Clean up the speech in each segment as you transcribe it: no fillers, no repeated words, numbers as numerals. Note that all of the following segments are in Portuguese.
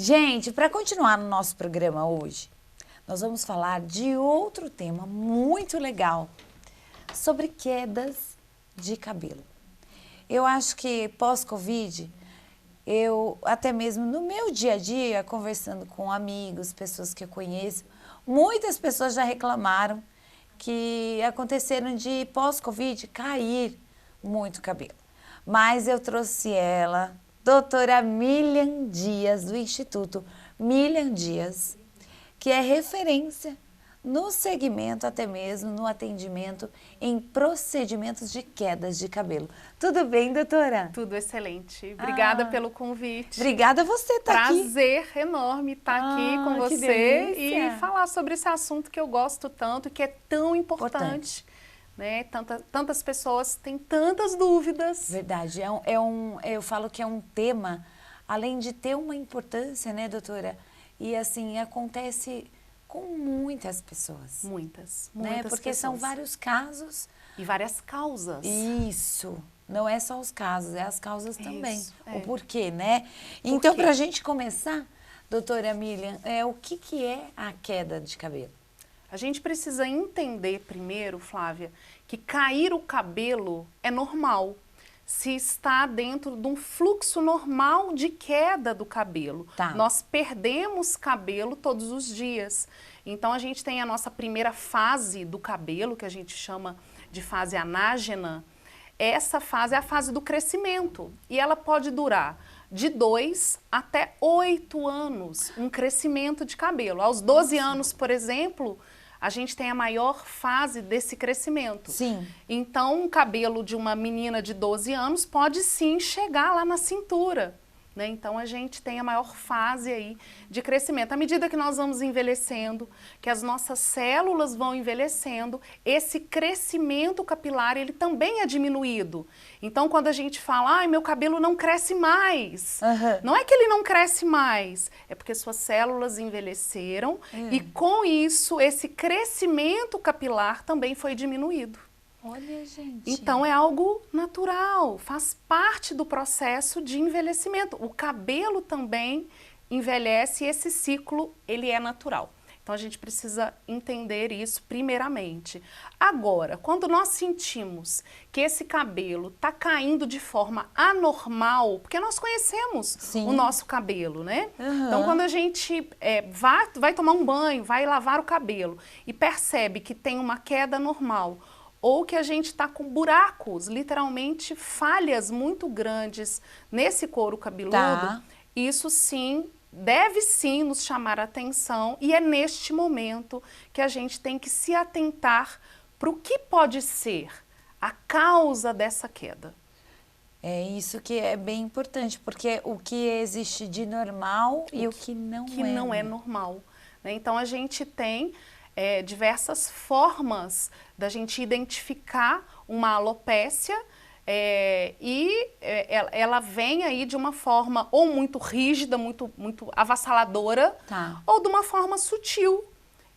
Gente, para continuar no nosso programa hoje, nós vamos falar de outro tema muito legal, sobre quedas de cabelo. Eu acho que pós-Covid, eu até mesmo no meu dia a dia, conversando com amigos, pessoas que eu conheço, muitas pessoas já reclamaram que aconteceram de pós-Covid cair muito cabelo. Mas eu trouxe ela, doutora Milian Dias, do Instituto Milian Dias, que é referência no segmento, até mesmo no atendimento em procedimentos de quedas de cabelo. Tudo bem, doutora? Tudo excelente. Obrigada pelo convite. Obrigada a você estar aqui. Prazer enorme estar aqui com que você delícia. e falar sobre esse assunto que eu gosto tanto, que é tão importante. Né? Tantas pessoas têm tantas dúvidas. Verdade. Eu falo que é um tema, além de ter uma importância, né, doutora? E assim, acontece com muitas pessoas. Muitas Né? Porque pessoas. são vários casos. E várias causas. Isso. Não é só os casos, é as causas também. Isso, O porquê, né? Então, para a gente começar, doutora Milian, o que é a queda de cabelo? A gente precisa entender primeiro, Flávia, que cair o cabelo é normal. Se está dentro de um fluxo normal de queda do cabelo. Tá. Nós perdemos cabelo todos os dias. Então, a gente tem a nossa primeira fase do cabelo, que a gente chama de fase anágena. Essa fase é a fase do crescimento e ela pode durar de 2 até 8 anos, um crescimento de cabelo. Aos 12 anos, por exemplo, a gente tem a maior fase desse crescimento. Sim. Então, um cabelo de uma menina de 12 anos pode sim chegar lá na cintura. Né? Então, a gente tem a maior fase aí de crescimento. À medida que nós vamos envelhecendo, que as nossas células vão envelhecendo, esse crescimento capilar, ele também é diminuído. Então, quando a gente fala, ai, meu cabelo não cresce mais, não é que ele não cresce mais, é porque suas células envelheceram e com isso, esse crescimento capilar também foi diminuído. Olha, gente. Então, é algo natural, faz parte do processo de envelhecimento. O cabelo também envelhece e esse ciclo, ele é natural. Então, a gente precisa entender isso primeiramente. Agora, quando nós sentimos que esse cabelo está caindo de forma anormal, porque nós conhecemos o nosso cabelo, né? Então, quando a gente vai tomar um banho, vai lavar o cabelo e percebe que tem uma queda normal, ou que a gente está com buracos, literalmente falhas muito grandes nesse couro cabeludo, isso sim, deve sim nos chamar a atenção e é neste momento que a gente tem que se atentar para o que pode ser a causa dessa queda. É isso que é bem importante, porque o que existe de normal e o que não é normal. Né? Então a gente tem diversas formas da gente identificar uma alopécia ela vem aí de uma forma ou muito rígida, muito avassaladora, ou de uma forma sutil.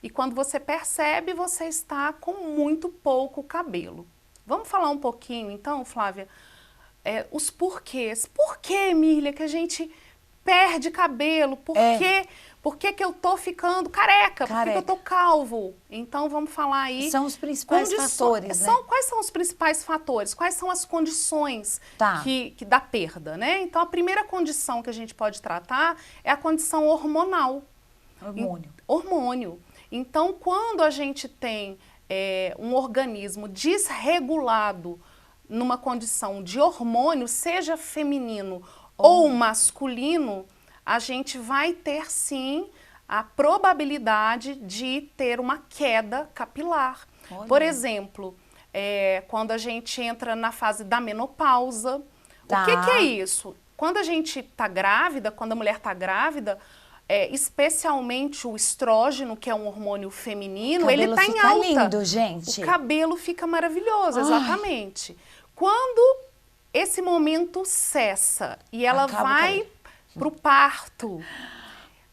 E quando você percebe, você está com muito pouco cabelo. Vamos falar um pouquinho então, Flávia, os porquês. Por que, Mirlia, que a gente perde cabelo? Por que eu tô ficando careca? Por que eu tô calvo? Então, vamos falar aí... São os principais fatores, né? Quais são os principais fatores? Quais são as condições que dá perda, né? Então, a primeira condição que a gente pode tratar é a condição hormonal. Hormônio. Então, quando a gente tem um organismo desregulado numa condição de hormônio, seja feminino ou masculino, a gente vai ter sim a probabilidade de ter uma queda capilar. Olha. Por exemplo, quando a gente entra na fase da menopausa, o que é isso? Quando a gente está grávida, quando a mulher está grávida, especialmente o estrógeno, que é um hormônio feminino, ele está em alta. O cabelo fica lindo, gente. O cabelo fica maravilhoso, exatamente. Quando esse momento cessa e ela vai para o parto,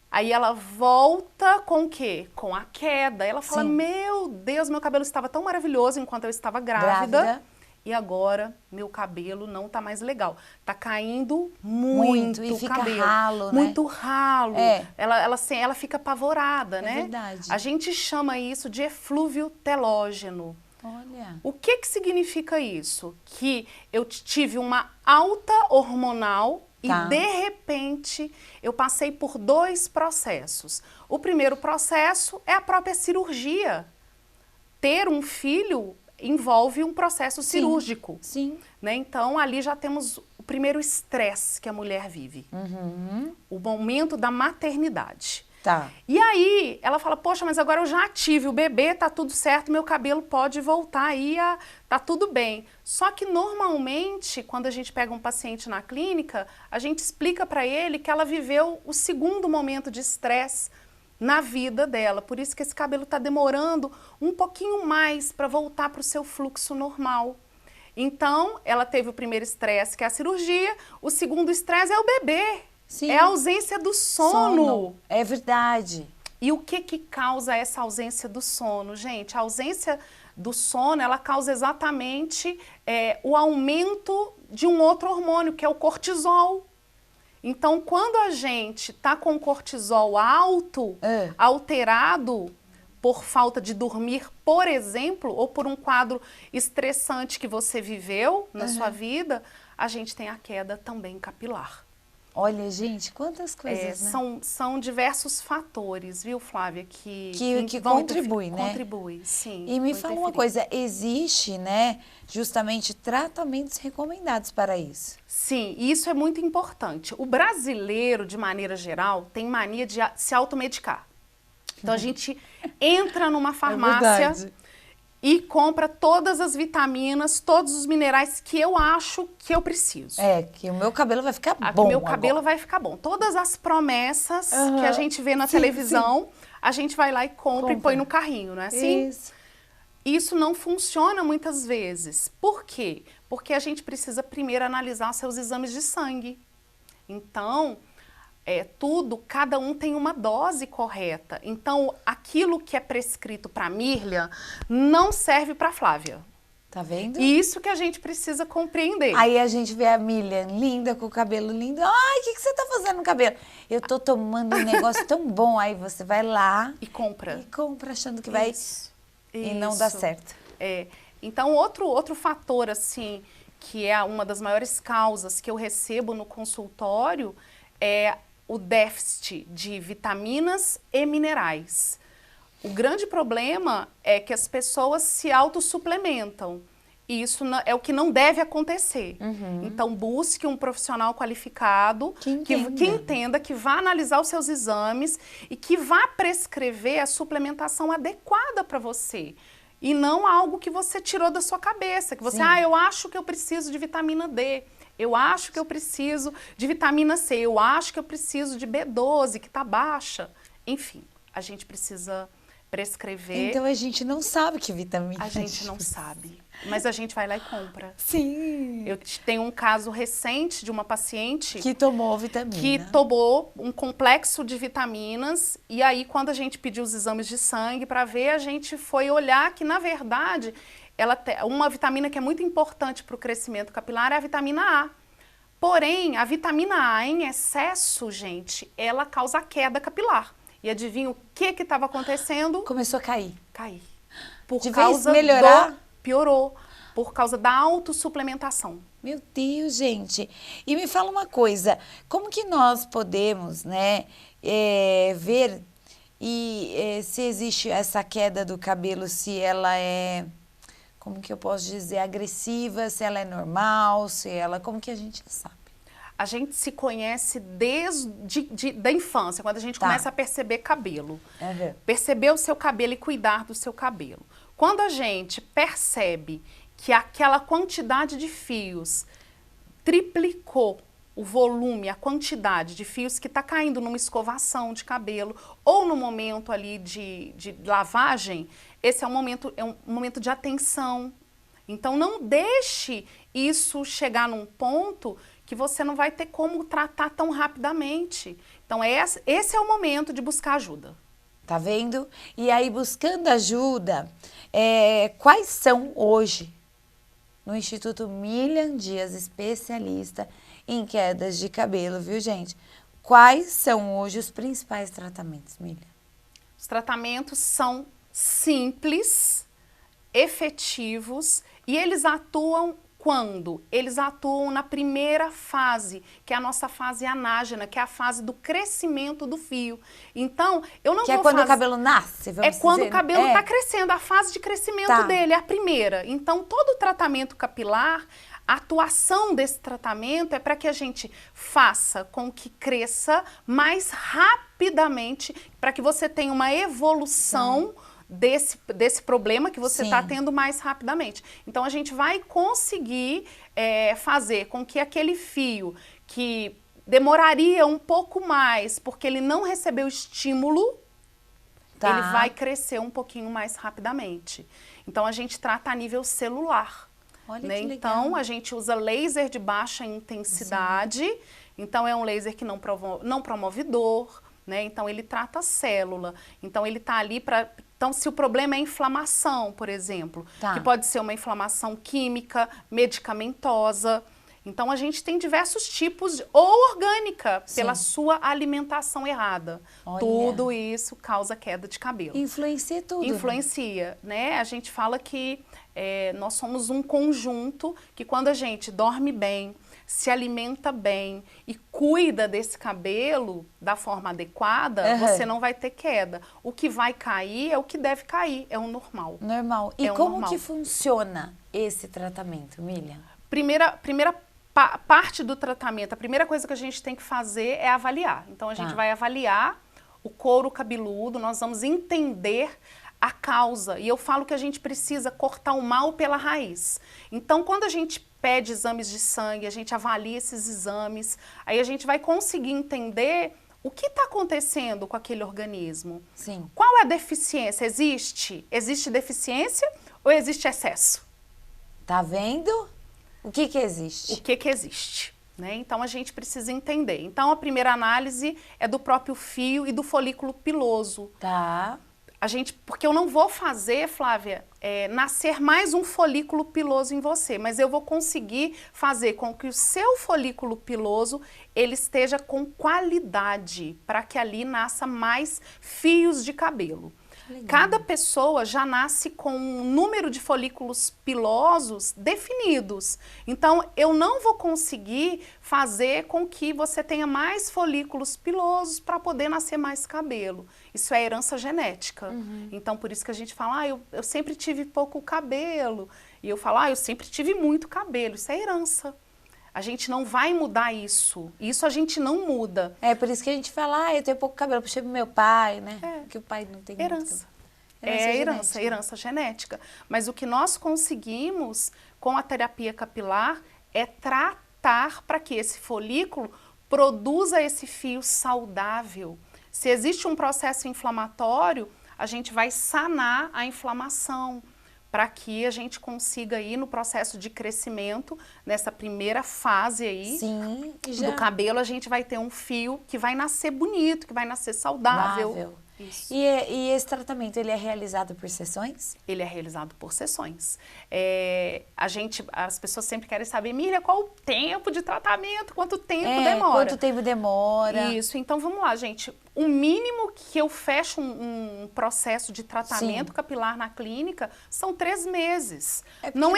aí ela volta com o quê? Com a queda. Ela fala, meu Deus, meu cabelo estava tão maravilhoso enquanto eu estava grávida. e agora meu cabelo não tá mais legal. Tá caindo muito e fica cabelo. ralo, né? Muito ralo. É. Ela fica apavorada, né? Verdade. A gente chama isso de eflúvio telógeno. Olha. O que significa isso? Que eu tive uma alta hormonal e, de repente, eu passei por 2 processos. O primeiro processo é a própria cirurgia. Ter um filho envolve um processo cirúrgico. Sim. Né? Então, ali já temos o primeiro estresse que a mulher vive. O momento da maternidade. Tá. E aí, ela fala, poxa, mas agora eu já tive o bebê, tá tudo certo, meu cabelo pode voltar aí, tá tudo bem. Só que, normalmente, quando a gente pega um paciente na clínica, a gente explica para ele que ela viveu o segundo momento de estresse na vida dela. Por isso que esse cabelo tá demorando um pouquinho mais para voltar para o seu fluxo normal. Então, ela teve o primeiro estresse, que é a cirurgia, o segundo estresse é o bebê. Sim. É a ausência do sono. É verdade. E o que causa essa ausência do sono? Gente, a ausência do sono, ela causa exatamente o aumento de um outro hormônio, que é o cortisol. Então, quando a gente está com o cortisol alto, alterado por falta de dormir, por exemplo, ou por um quadro estressante que você viveu na sua vida, a gente tem a queda também capilar. Olha, gente, quantas coisas, né? São diversos fatores, viu, Flávia, que contribuem, né? Contribui, sim. E me fala uma coisa, existe, né, justamente tratamentos recomendados para isso? Sim, e isso é muito importante. O brasileiro, de maneira geral, tem mania de se automedicar. Então, a gente entra numa farmácia e compra todas as vitaminas, todos os minerais que eu acho que eu preciso. Que o meu cabelo vai ficar bom. O meu cabelo vai ficar bom. Todas as promessas que a gente vê na televisão, a gente vai lá e compra e põe no carrinho, não é assim? Isso não funciona muitas vezes. Por quê? Porque a gente precisa primeiro analisar seus exames de sangue. Então, cada um tem uma dose correta. Então, aquilo que é prescrito para Mírlia não serve para Flávia. Tá vendo? E isso que a gente precisa compreender. Aí a gente vê a Miriam linda, com o cabelo lindo. Ai, o que você tá fazendo no cabelo? Eu tô tomando um negócio tão bom. Aí você vai lá e compra. E compra achando que vai e não dá certo. Então, outro fator, assim, que é uma das maiores causas que eu recebo no consultório é o déficit de vitaminas e minerais. O grande problema é que as pessoas se autossuplementam. E isso é o que não deve acontecer. Então, busque um profissional qualificado que entenda, que vá analisar os seus exames e que vá prescrever a suplementação adequada para você. E não algo que você tirou da sua cabeça. Que você, eu acho que eu preciso de vitamina D. Eu acho que eu preciso de vitamina C, eu acho que eu preciso de B12, que está baixa. Enfim, a gente precisa prescrever. Então a gente não sabe que vitamina. A gente não sabe, mas a gente vai lá e compra. Sim. Eu tenho um caso recente de uma paciente que tomou vitamina. Que tomou um complexo de vitaminas e aí quando a gente pediu os exames de sangue para ver, a gente foi olhar que na verdade uma vitamina que é muito importante para o crescimento capilar é a vitamina A. Porém, a vitamina A em excesso, gente, ela causa queda capilar. E adivinha o que estava acontecendo? Começou a cair. Por causa melhorar? Piorou. Por causa da autossuplementação. Meu Deus, gente. E me fala uma coisa, como que nós podemos, né, ver se existe essa queda do cabelo, se ela é... Como que eu posso dizer? Agressiva, se ela é normal, como que a gente sabe? A gente se conhece desde da infância, quando a gente começa a perceber cabelo. Perceber o seu cabelo e cuidar do seu cabelo. Quando a gente percebe que aquela quantidade de fios triplicou o volume, a quantidade de fios que está caindo numa escovação de cabelo ou no momento ali de lavagem, esse é um momento de atenção. Então, não deixe isso chegar num ponto que você não vai ter como tratar tão rapidamente. Então, esse é o momento de buscar ajuda. Tá vendo? E aí, buscando ajuda, quais são hoje no Instituto Milian Dias, especialista em quedas de cabelo, viu, gente? Quais são hoje os principais tratamentos, Milian? Os tratamentos são simples, efetivos e eles atuam quando? Eles atuam na primeira fase, que é a nossa fase anágena, que é a fase do crescimento do fio. Então, eu não Que vou é quando fazer... o cabelo nasce, vamos dizer. É quando o cabelo está crescendo, a fase de crescimento dele, é a primeira. Então, todo o tratamento capilar, a atuação desse tratamento é para que a gente faça com que cresça mais rapidamente, para que você tenha uma evolução desse problema que você está tendo mais rapidamente. Então, a gente vai conseguir fazer com que aquele fio que demoraria um pouco mais, porque ele não recebeu estímulo, ele vai crescer um pouquinho mais rapidamente. Então, a gente trata a nível celular. Olha né? que legal. Então, a gente usa laser de baixa intensidade. Então, é um laser que não promove dor. Né? Então, ele trata a célula. Então, ele está ali para... Então, se o problema é inflamação, por exemplo, que pode ser uma inflamação química, medicamentosa. Então, a gente tem diversos tipos, ou orgânica, pela sua alimentação errada. Olha. Tudo isso causa queda de cabelo. Influencia tudo. Influencia, né? A gente fala que nós somos um conjunto, que quando a gente dorme bem, se alimenta bem e cuida desse cabelo da forma adequada, você não vai ter queda. O que vai cair é o que deve cair, é o normal. Normal. E como que funciona esse tratamento, Milian? Primeira parte do tratamento, a primeira coisa que a gente tem que fazer é avaliar. Então, a gente vai avaliar o couro cabeludo, nós vamos entender a causa. E eu falo que a gente precisa cortar o mal pela raiz. Então, quando a gente pede exames de sangue, a gente avalia esses exames, aí a gente vai conseguir entender o que está acontecendo com aquele organismo. Sim. Qual é a deficiência? Existe deficiência ou existe excesso? Tá vendo? O que existe? O que existe, né? Então, a gente precisa entender. Então, a primeira análise é do próprio fio e do folículo piloso. Tá. Porque eu não vou fazer, Flávia, nascer mais um folículo piloso em você, mas eu vou conseguir fazer com que o seu folículo piloso ele esteja com qualidade, para que ali nasça mais fios de cabelo. Cada pessoa já nasce com um número de folículos pilosos definidos. Então, eu não vou conseguir fazer com que você tenha mais folículos pilosos para poder nascer mais cabelo. Isso é herança genética. Então, por isso que a gente fala, eu sempre tive pouco cabelo. E eu falo, eu sempre tive muito cabelo. Isso é herança. A gente não vai mudar isso. Isso a gente não muda. É por isso que a gente fala, eu tenho pouco cabelo, puxei pro meu pai, né? Porque o pai não tem herança. Herança genética. Mas o que nós conseguimos com a terapia capilar é tratar para que esse folículo produza esse fio saudável. Se existe um processo inflamatório, a gente vai sanar a inflamação, para que a gente consiga ir no processo de crescimento, nessa primeira fase aí do cabelo, a gente vai ter um fio que vai nascer bonito, que vai nascer saudável. Isso. E esse tratamento, ele é realizado por sessões? Ele é realizado por sessões. As pessoas sempre querem saber, Miriam, qual o tempo de tratamento, quanto tempo demora? Quanto tempo demora? Isso, então vamos lá, gente. O mínimo que eu fecho um processo de tratamento capilar na clínica são 3 meses. Não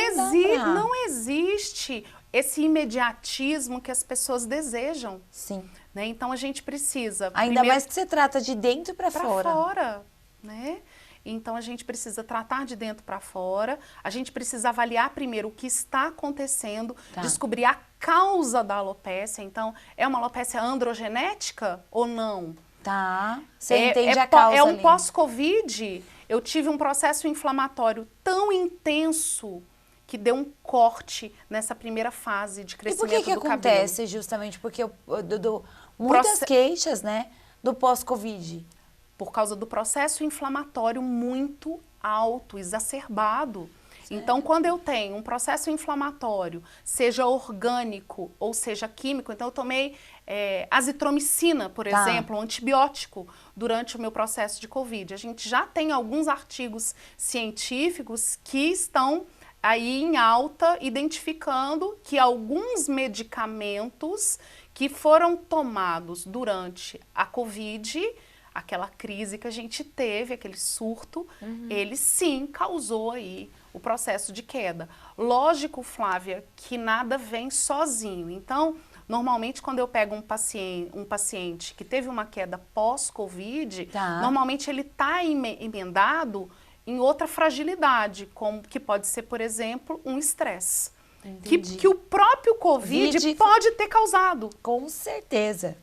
existe esse imediatismo que as pessoas desejam. Sim. Né? Então, a gente precisa... Ainda mais que você trata de dentro para fora. Né? Então, a gente precisa tratar de dentro para fora, a gente precisa avaliar primeiro o que está acontecendo, descobrir a causa da alopécia. Então, é uma alopécia androgenética ou não? Você entende a causa ali. Pós-Covid, eu tive um processo inflamatório tão intenso que deu um corte nessa primeira fase de crescimento do cabelo. E por que acontece justamente? Porque muitas queixas, né, do pós-Covid. Por causa do processo inflamatório muito alto, exacerbado. Então, quando eu tenho um processo inflamatório, seja orgânico ou seja químico, então eu tomei azitromicina, por exemplo, um antibiótico, durante o meu processo de Covid. A gente já tem alguns artigos científicos que estão aí em alta, identificando que alguns medicamentos que foram tomados durante a Covid, aquela crise que a gente teve, aquele surto, ele sim causou aí o processo de queda. Lógico, Flávia, que nada vem sozinho. Então, normalmente quando eu pego um paciente que teve uma queda pós-Covid, normalmente ele está emendado em outra fragilidade, como que pode ser, por exemplo, um estresse. Que o próprio Covid pode ter causado. Com certeza.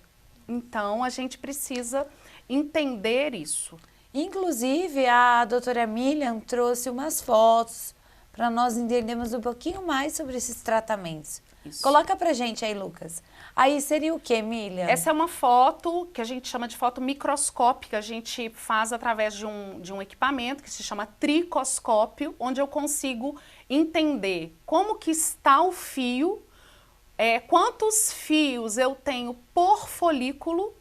Então, a gente precisa entender isso. Inclusive, a doutora Miriam trouxe umas fotos para nós entendermos um pouquinho mais sobre esses tratamentos. Isso. Coloca pra gente aí, Lucas. Aí seria o que, Miriam? Essa é uma foto que a gente chama de foto microscópica. A gente faz através de um equipamento que se chama tricoscópio, onde eu consigo entender como que está o fio, quantos fios eu tenho por folículo,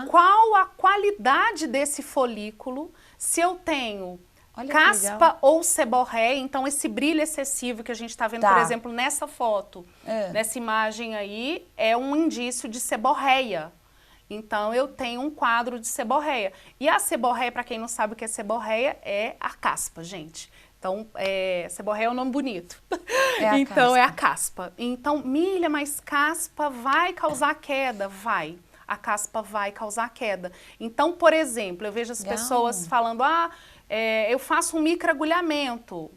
qual a qualidade desse folículo, se eu tenho caspa ou seborréia, então esse brilho excessivo que a gente está vendo, por exemplo, nessa foto, nessa imagem aí, é um indício de seborréia. Então, eu tenho um quadro de seborréia. E a seborréia, para quem não sabe o que é seborréia, é a caspa, gente. Então, seborréia é um nome bonito. Então, é a caspa. Então, Miriam, mas caspa vai causar queda? Vai. A caspa vai causar queda. Então, por exemplo, eu vejo as pessoas falando, eu faço um microagulhamento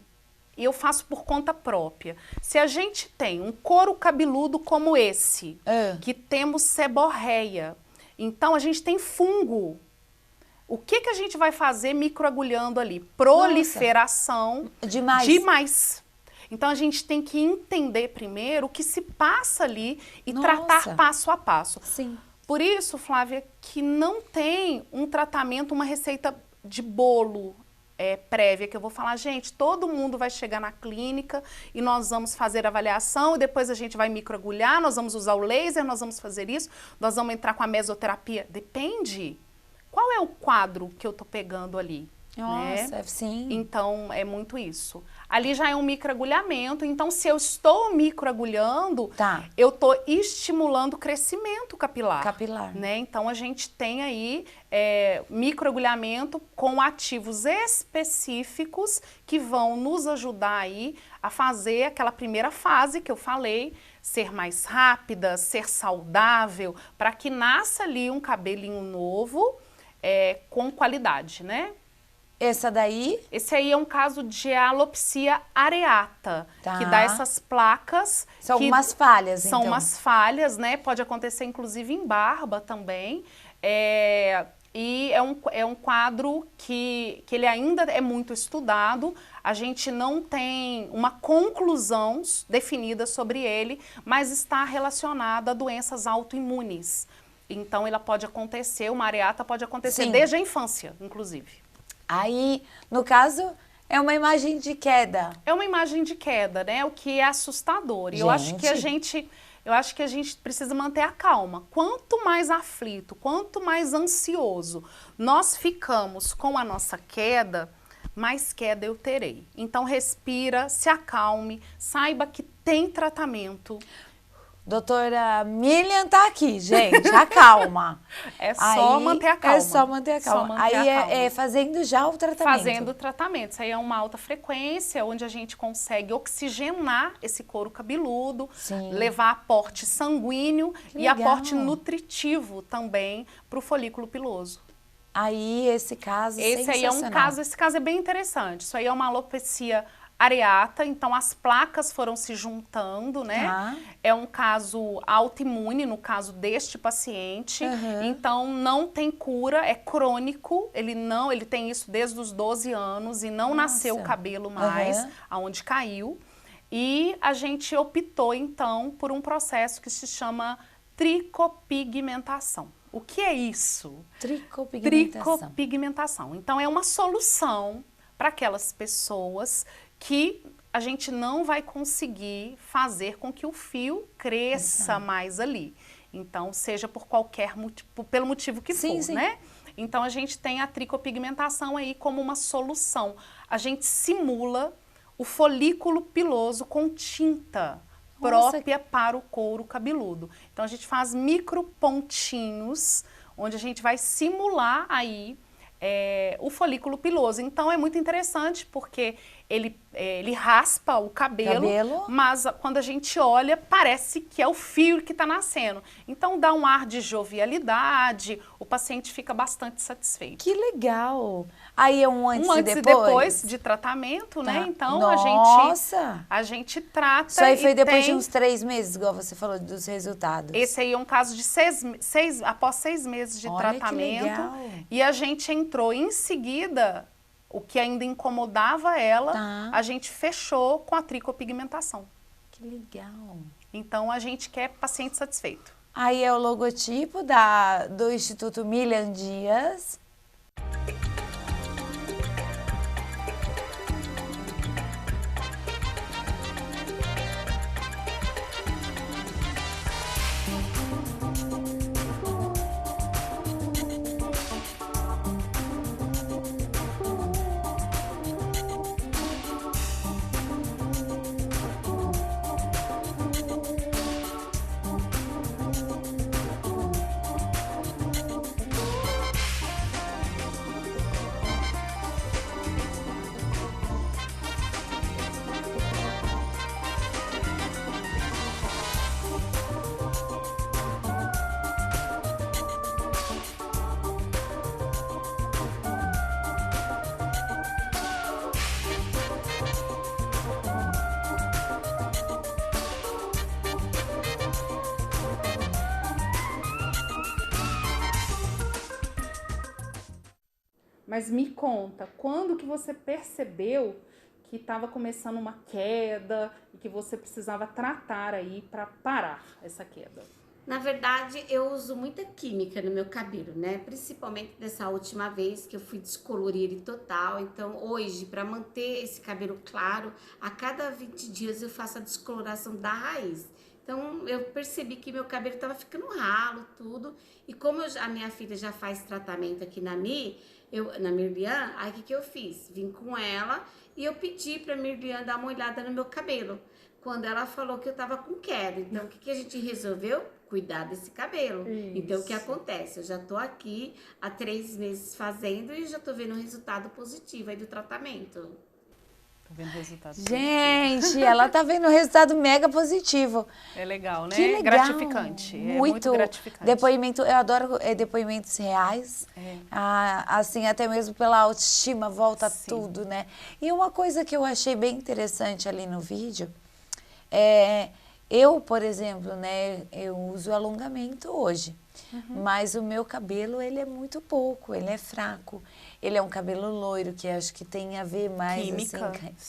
e eu faço por conta própria. Se a gente tem um couro cabeludo como esse, que temos seborréia, então a gente tem fungo. O que a gente vai fazer microagulhando ali? Proliferação demais. Então a gente tem que entender primeiro o que se passa ali e tratar passo a passo. Sim. Por isso, Flávia, que não tem um tratamento, uma receita de bolo prévia, que eu vou falar, gente, todo mundo vai chegar na clínica e nós vamos fazer a avaliação e depois a gente vai microagulhar, nós vamos usar o laser, nós vamos fazer isso, nós vamos entrar com a mesoterapia. Depende. Qual é o quadro que eu tô pegando ali? Nossa, sim. Então, é muito isso. Ali já é um microagulhamento, então se eu estou microagulhando, eu estou estimulando o crescimento capilar. Né? Então, a gente tem aí microagulhamento com ativos específicos que vão nos ajudar aí a fazer aquela primeira fase que eu falei, ser mais rápida, ser saudável, para que nasça ali um cabelinho novo com qualidade, né? Essa daí? Esse aí é um caso de alopecia areata, que dá essas placas. São umas falhas, então. São umas falhas, né? Pode acontecer, inclusive, em barba também. E é um quadro que ele ainda é muito estudado. A gente não tem uma conclusão definida sobre ele, mas está relacionado a doenças autoimunes. Então, ela pode acontecer, uma areata pode acontecer desde a infância, inclusive. Aí, no caso, é uma imagem de queda. É uma imagem de queda, né? O que é assustador. E eu acho que a gente precisa manter a calma. Quanto mais aflito, quanto mais ansioso nós ficamos com a nossa queda, mais queda eu terei. Então, respira, se acalme, saiba que tem tratamento. Doutora Miriam tá aqui, gente, acalma. É só manter a calma. É só manter a calma. Aí fazendo já o tratamento. Fazendo o tratamento. Isso aí é uma alta frequência, onde a gente consegue oxigenar esse couro cabeludo, levar aporte sanguíneo e aporte nutritivo também para o folículo piloso. Aí esse caso sensacional. Esse caso é bem interessante. Isso aí é uma alopecia areata, então as placas foram se juntando, né? É um caso autoimune, no caso deste paciente. Então não tem cura, é crônico, ele tem isso desde os 12 anos e não nasceu o cabelo mais, aonde caiu. E a gente optou então por um processo que se chama tricopigmentação. O que é isso? Tricopigmentação. Então é uma solução para aquelas pessoas que a gente não vai conseguir fazer com que o fio cresça mais ali. Então, seja por qualquer motivo, pelo motivo que for, né? Então, a gente tem a tricopigmentação aí como uma solução. A gente simula o folículo piloso com tinta própria para o couro cabeludo. Então a gente faz micropontinhos, onde a gente vai simular aí o folículo piloso. Então é muito interessante porque ele raspa o cabelo, mas quando a gente olha, parece que é o fio que está nascendo. Então dá um ar de jovialidade, o paciente fica bastante satisfeito. Que legal! Aí é um antes e depois de tratamento, né? Então a gente trata. Isso aí foi depois de uns 3 meses, igual você falou, dos resultados. Esse aí é um caso de após 6 meses de tratamento. Que legal. E a gente entrou em seguida. O que ainda incomodava ela, a gente fechou com a tricopigmentação. Que legal. Então, a gente quer paciente satisfeito. Aí é o logotipo do Instituto Milian Dias. Mas me conta, quando que você percebeu que estava começando uma queda e que você precisava tratar aí para parar essa queda? Na verdade, eu uso muita química no meu cabelo, né? Principalmente dessa última vez que eu fui descolorir ele total. Então, hoje, para manter esse cabelo claro, a cada 20 dias eu faço a descoloração da raiz. Então, eu percebi que meu cabelo estava ficando ralo, tudo. E como a minha filha já faz tratamento aqui na Mirlian, aí o que eu fiz? Vim com ela e eu pedi para a Mirlian dar uma olhada no meu cabelo. Quando ela falou que eu tava com queda. Então, o que a gente resolveu? Cuidar desse cabelo. Isso. Então, o que acontece? Eu já tô aqui há 3 meses fazendo e já tô vendo um resultado positivo aí do tratamento. Tô vendo resultado positivo. Ela tá vendo um resultado mega positivo. É legal, né? Que legal. Gratificante. Muito gratificante. Depoimento, eu adoro depoimentos reais. Assim, até mesmo pela autoestima, volta tudo, né? E uma coisa que eu achei bem interessante ali no vídeo, eu, por exemplo, né, eu uso alongamento hoje, mas o meu cabelo, ele é muito pouco, ele é fraco. Ele é um cabelo loiro, que acho que tem a ver mais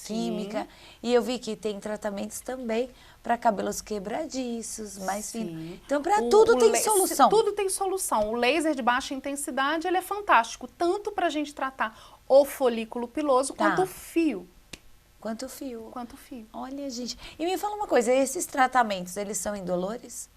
química. E eu vi que tem tratamentos também para cabelos quebradiços, mais finos. Então, para tudo tem solução. Tudo tem solução. O laser de baixa intensidade, ele é fantástico, tanto para a gente tratar o folículo piloso quanto o fio. Quanto fio. Quanto fio. Olha, gente. E me fala uma coisa, esses tratamentos, eles são indolores?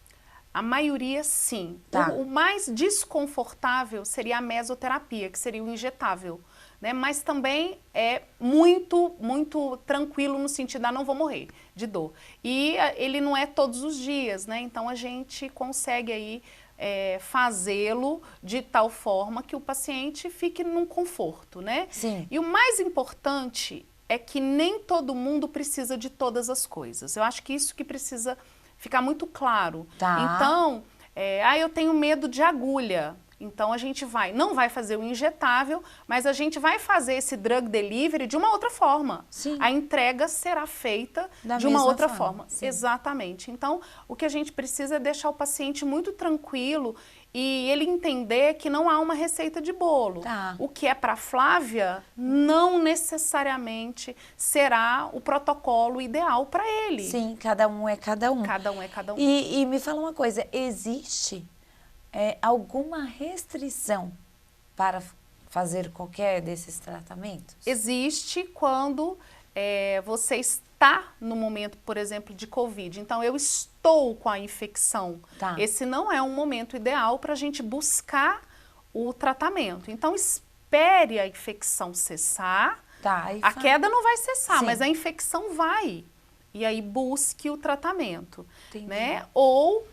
A maioria, sim. O mais desconfortável seria a mesoterapia, que seria o injetável, né? Mas também é muito, muito tranquilo no sentido de não vou morrer de dor. E ele não é todos os dias, né? Então a gente consegue aí fazê-lo de tal forma que o paciente fique num conforto, né? Sim. E o mais importante é que nem todo mundo precisa de todas as coisas. Eu acho que isso que precisa ficar muito claro. Então, eu tenho medo de agulha. Então, a gente não vai fazer o injetável, mas a gente vai fazer esse drug delivery de uma outra forma. Sim. A entrega será feita de uma outra forma. Exatamente. Então, o que a gente precisa é deixar o paciente muito tranquilo e ele entender que não há uma receita de bolo. O que é para Flávia não necessariamente será o protocolo ideal para ele. Sim, cada um é cada um. Cada um é cada um. E me fala uma coisa, existe alguma restrição para fazer qualquer desses tratamentos? Existe quando você está no momento, por exemplo, de Covid. Então, eu estou com a infecção. Esse não é um momento ideal para a gente buscar o tratamento. Então, espere a infecção cessar, Tá, A queda não vai cessar, Sim. mas a infecção vai. E aí busque o tratamento, Entendi. né? Ou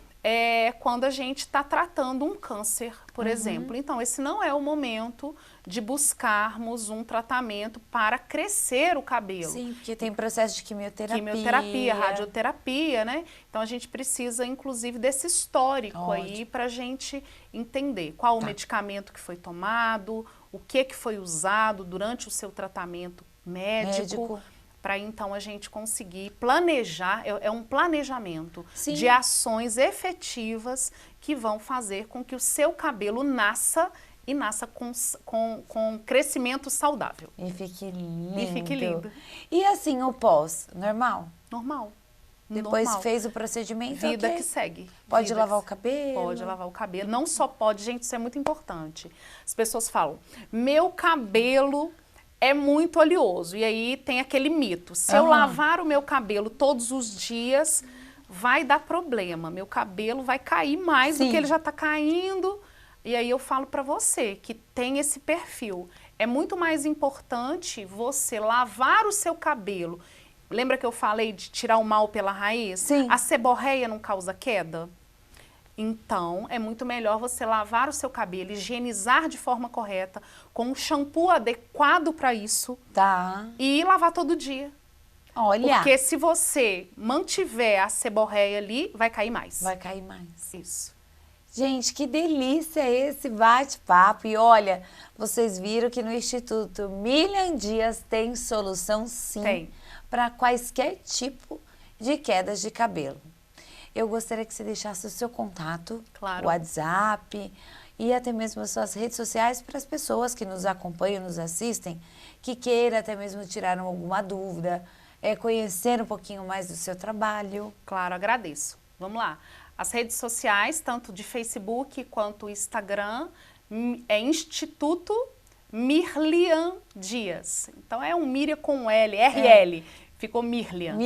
quando a gente está tratando um câncer, por exemplo. Então, esse não é o momento de buscarmos um tratamento para crescer o cabelo. Sim, porque tem processo de quimioterapia. Quimioterapia, radioterapia, né? Então, a gente precisa, inclusive, desse histórico aí para a gente entender qual o medicamento que foi tomado, o que foi usado durante o seu tratamento médico. Para então a gente conseguir planejar, é um planejamento de ações efetivas que vão fazer com que o seu cabelo nasça e nasça com crescimento saudável. E fique lindo. E fique lindo. E assim, o pós, normal? Normal. Depois normal. Fez o procedimento, vida que segue. Pode vida lavar que o cabelo? Pode lavar o cabelo. Não só pode, gente, isso é muito importante. As pessoas falam, meu cabelo é muito oleoso. E aí tem aquele mito. Se eu lavar o meu cabelo todos os dias, vai dar problema. Meu cabelo vai cair mais do que ele já está caindo. E aí eu falo para você que tem esse perfil. É muito mais importante você lavar o seu cabelo. Lembra que eu falei de tirar o mal pela raiz? Sim. A seborreia não causa queda? Então, é muito melhor você lavar o seu cabelo, higienizar de forma correta, com um shampoo adequado para isso. Tá. E lavar todo dia. Olha. Porque se você mantiver a seborreia ali, vai cair mais. Vai cair mais. Isso. Gente, que delícia esse bate-papo. E olha, vocês viram que no Instituto Milian Dias tem solução sim para quaisquer tipo de quedas de cabelo. Eu gostaria que você deixasse o seu contato, o WhatsApp e até mesmo as suas redes sociais para as pessoas que nos acompanham, nos assistem, que queiram até mesmo tirar alguma dúvida, conhecer um pouquinho mais do seu trabalho. Claro, agradeço. Vamos lá. As redes sociais, tanto de Facebook quanto Instagram, é Instituto Milian Dias. Então é um Miriam com L, RL. Ficou Milian.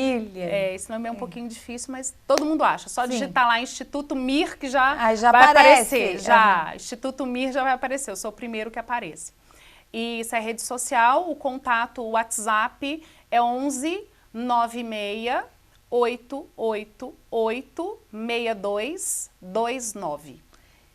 Esse nome é um pouquinho difícil, mas todo mundo acha. Só digitar lá Instituto Mir que já vai aparecer. Instituto Mir já vai aparecer. Eu sou o primeiro que aparece. E isso é rede social. O contato, o WhatsApp é 11 96 888 6229.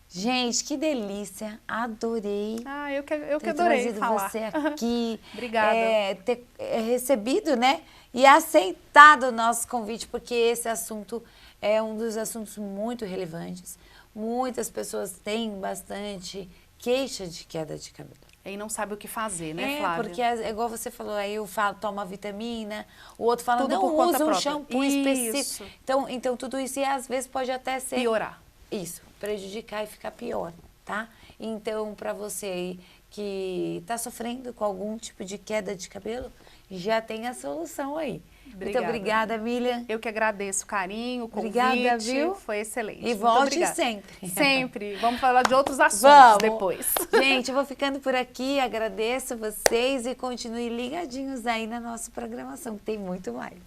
Gente, que delícia, adorei. Eu que adorei falar. Você aqui. Obrigada. Ter recebido, né? E aceitado o nosso convite, porque esse assunto é um dos assuntos muito relevantes. Muitas pessoas têm bastante queixa de queda de cabelo. E não sabe o que fazer, né, Flávia? Porque igual você falou, aí eu falo, toma vitamina, o outro fala, tudo não usa um shampoo específico. Então, tudo isso, e às vezes pode até ser... Piorar. Isso, prejudicar e ficar pior, tá? Então, para você aí que está sofrendo com algum tipo de queda de cabelo, já tem a solução aí. Obrigada. Muito obrigada, Milian. Eu que agradeço o carinho, o convite. Obrigada, viu? Foi excelente. E volte sempre. Sempre. Vamos falar de outros assuntos depois. Gente, eu vou ficando por aqui, agradeço vocês e continue ligadinhos aí na nossa programação, que tem muito mais.